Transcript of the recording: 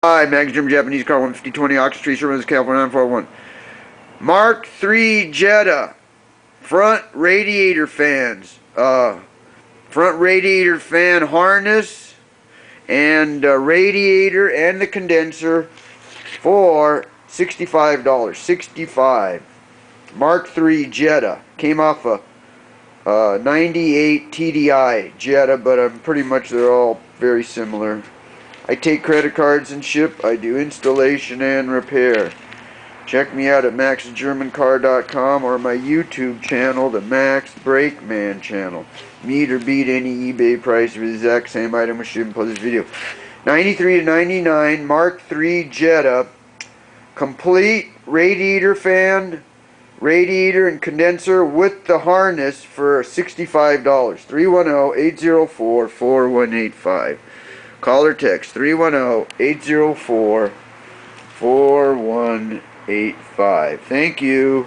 Hi, Max Jim Japanese car 15020 Ox Street, Sherman, California 941. Mark III Jetta front radiator fans. Front radiator fan harness and radiator and the condenser for $65. 65. Mark III Jetta. Came off a 98 TDI Jetta, but pretty much they're all very similar. I take credit cards and ship. I do installation and repair. Check me out at maxgermancar.com or my YouTube channel, the Max Brakeman channel. Meet or beat any eBay price for the exact same item with shipping plus this video. 93 to 99 Mark III Jetta. Complete radiator fan, radiator and condenser with the harness for $65. 310-804-4185. Call or text 310-804-4185. Thank you.